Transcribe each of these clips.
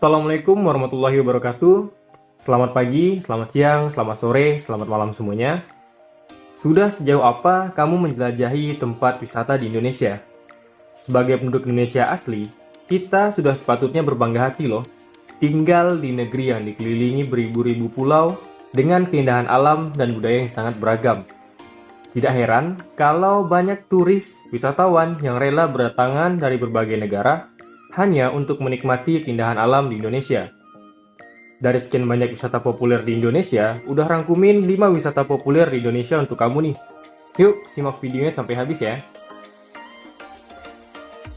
Assalamualaikum warahmatullahi wabarakatuh. Selamat pagi, selamat siang, selamat sore, selamat malam semuanya. Sudah sejauh apa kamu menjelajahi tempat wisata di Indonesia? Sebagai penduduk Indonesia asli, kita sudah sepatutnya berbangga hati loh. Tinggal di negeri yang dikelilingi beribu-ribu pulau dengan keindahan alam dan budaya yang sangat beragam. Tidak heran kalau banyak turis, wisatawan yang rela berdatangan dari berbagai negara hanya untuk menikmati keindahan alam di Indonesia. Dari sekian banyak wisata populer di Indonesia, udah rangkumin 5 wisata populer di Indonesia untuk kamu nih. Yuk, simak videonya sampai habis ya.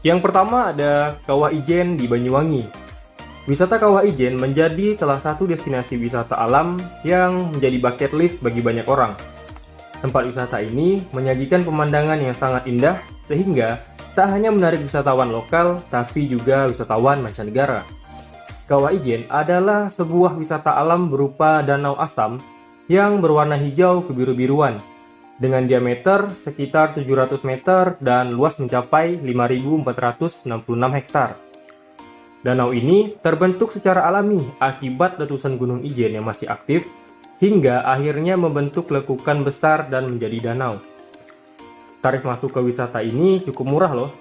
Yang pertama ada Kawah Ijen di Banyuwangi. Wisata Kawah Ijen menjadi salah satu destinasi wisata alam yang menjadi bucket list bagi banyak orang. Tempat wisata ini menyajikan pemandangan yang sangat indah sehingga tak hanya menarik wisatawan lokal, tapi juga wisatawan mancanegara. Kawah Ijen adalah sebuah wisata alam berupa danau asam yang berwarna hijau kebiru-biruan, dengan diameter sekitar 700 meter dan luas mencapai 5.466 hektar. Danau ini terbentuk secara alami akibat letusan Gunung Ijen yang masih aktif, hingga akhirnya membentuk lekukan besar dan menjadi danau. Tarif masuk ke wisata ini cukup murah loh.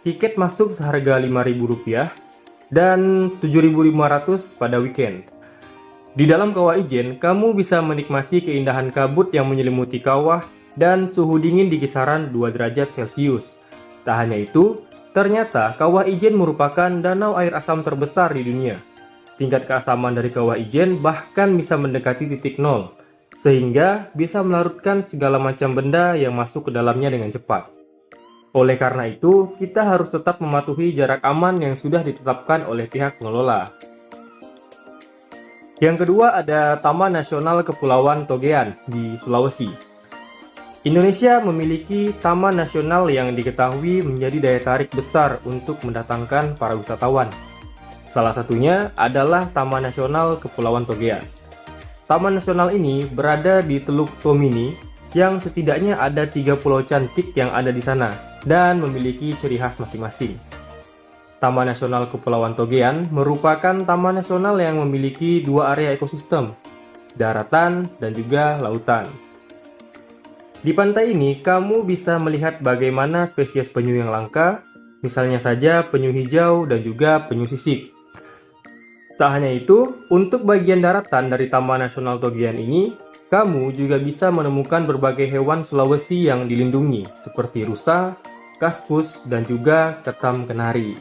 Tiket masuk seharga Rp5.000 dan Rp7.500 pada weekend. Di dalam Kawah Ijen, kamu bisa menikmati keindahan kabut yang menyelimuti kawah dan suhu dingin di kisaran 2 derajat Celcius. Tak hanya itu, ternyata Kawah Ijen merupakan danau air asam terbesar di dunia. Tingkat keasaman dari Kawah Ijen bahkan bisa mendekati titik nol, sehingga bisa melarutkan segala macam benda yang masuk ke dalamnya dengan cepat. Oleh karena itu, kita harus tetap mematuhi jarak aman yang sudah ditetapkan oleh pihak pengelola. Yang kedua ada Taman Nasional Kepulauan Togean di Sulawesi. Indonesia memiliki taman nasional yang diketahui menjadi daya tarik besar untuk mendatangkan para wisatawan. Salah satunya adalah Taman Nasional Kepulauan Togean. Taman nasional ini berada di Teluk Tomini yang setidaknya ada 3 pulau cantik yang ada di sana dan memiliki ciri khas masing-masing. Taman Nasional Kepulauan Togean merupakan taman nasional yang memiliki 2 area ekosistem, daratan dan juga lautan. Di pantai ini kamu bisa melihat bagaimana spesies penyu yang langka, misalnya saja penyu hijau dan juga penyu sisik. Tak hanya itu, untuk bagian daratan dari Taman Nasional Togean ini, kamu juga bisa menemukan berbagai hewan Sulawesi yang dilindungi, seperti rusa, kaskus, dan juga ketam kenari.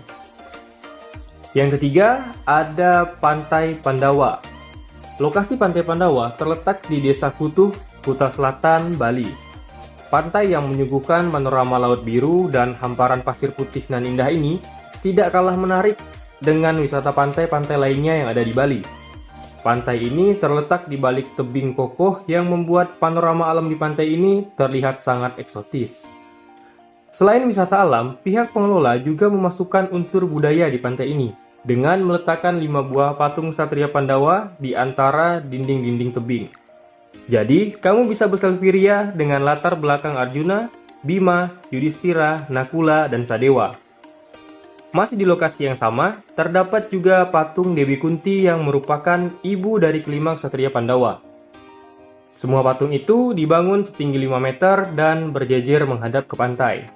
Yang ketiga, ada Pantai Pandawa. Lokasi Pantai Pandawa terletak di Desa Kutuh, Kuta Selatan, Bali. Pantai yang menyuguhkan panorama laut biru dan hamparan pasir putih nan indah ini tidak kalah menarik dengan wisata pantai-pantai lainnya yang ada di Bali. Pantai ini terletak di balik tebing kokoh yang membuat panorama alam di pantai ini terlihat sangat eksotis. Selain wisata alam, pihak pengelola juga memasukkan unsur budaya di pantai ini dengan meletakkan 5 buah patung Satria Pandawa di antara dinding-dinding tebing. Jadi, kamu bisa berselfie ria dengan latar belakang Arjuna, Bima, Yudhistira, Nakula, dan Sadewa. Masih di lokasi yang sama, terdapat juga patung Dewi Kunti yang merupakan ibu dari kelima Ksatria Pandawa. Semua patung itu dibangun setinggi 5 meter dan berjejer menghadap ke pantai.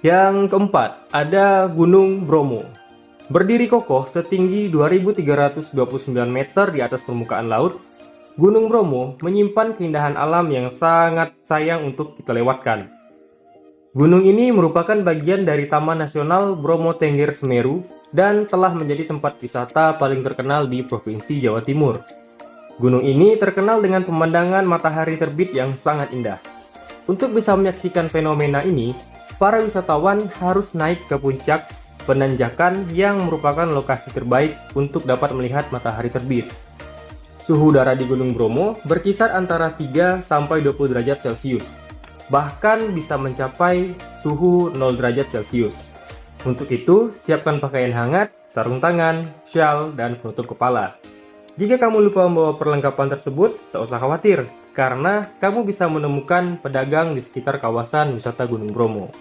Yang keempat, ada Gunung Bromo. Berdiri kokoh setinggi 2.329 meter di atas permukaan laut, Gunung Bromo menyimpan keindahan alam yang sangat sayang untuk kita lewatkan. Gunung ini merupakan bagian dari Taman Nasional Bromo Tengger Semeru dan telah menjadi tempat wisata paling terkenal di Provinsi Jawa Timur. Gunung ini terkenal dengan pemandangan matahari terbit yang sangat indah. Untuk bisa menyaksikan fenomena ini, para wisatawan harus naik ke puncak penanjakan yang merupakan lokasi terbaik untuk dapat melihat matahari terbit. Suhu udara di Gunung Bromo berkisar antara 3 sampai 20 derajat Celcius. Bahkan bisa mencapai suhu 0 derajat Celcius. Untuk itu, siapkan pakaian hangat, sarung tangan, syal, dan penutup kepala. Jika kamu lupa membawa perlengkapan tersebut, tak usah khawatir, karena kamu bisa menemukan pedagang di sekitar kawasan wisata Gunung Bromo.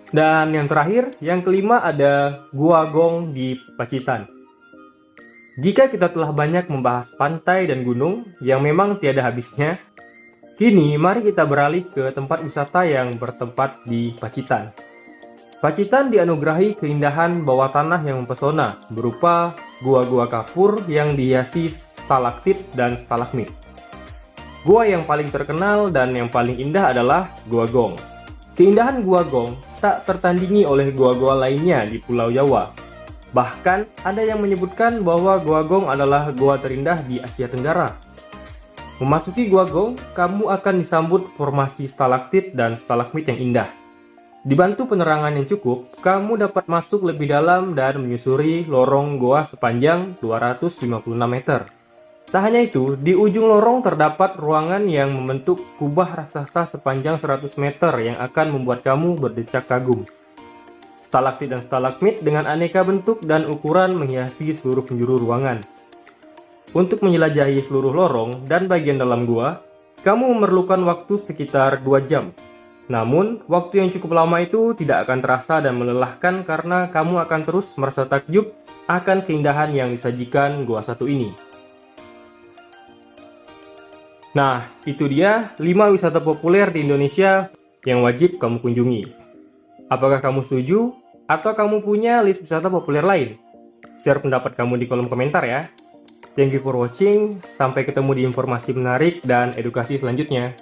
Dan yang terakhir, yang kelima ada Gua Gong di Pacitan. Jika kita telah banyak membahas pantai dan gunung yang memang tiada habisnya, kini mari kita beralih ke tempat wisata yang bertempat di Pacitan. Pacitan dianugerahi keindahan bawah tanah yang mempesona berupa gua-gua kapur yang dihiasi stalaktit dan stalagmit. Gua yang paling terkenal dan yang paling indah adalah Gua Gong. Keindahan Gua Gong tak tertandingi oleh gua-gua lainnya di Pulau Jawa. Bahkan ada yang menyebutkan bahwa Gua Gong adalah gua terindah di Asia Tenggara. Memasuki Gua Gong, kamu akan disambut formasi stalaktit dan stalagmit yang indah. Dibantu penerangan yang cukup, kamu dapat masuk lebih dalam dan menyusuri lorong goa sepanjang 256 meter. Tak hanya itu, di ujung lorong terdapat ruangan yang membentuk kubah raksasa sepanjang 100 meter yang akan membuat kamu berdecak kagum. Stalaktit dan stalagmit dengan aneka bentuk dan ukuran menghiasi seluruh penjuru ruangan. Untuk menjelajahi seluruh lorong dan bagian dalam gua, kamu memerlukan waktu sekitar 2 jam. Namun, waktu yang cukup lama itu tidak akan terasa dan melelahkan karena kamu akan terus merasa takjub akan keindahan yang disajikan gua satu ini. Nah, itu dia 5 wisata populer di Indonesia yang wajib kamu kunjungi. Apakah kamu setuju? Atau kamu punya list wisata populer lain? Share pendapat kamu di kolom komentar ya. Thank you for watching, sampai ketemu di informasi menarik dan edukasi selanjutnya.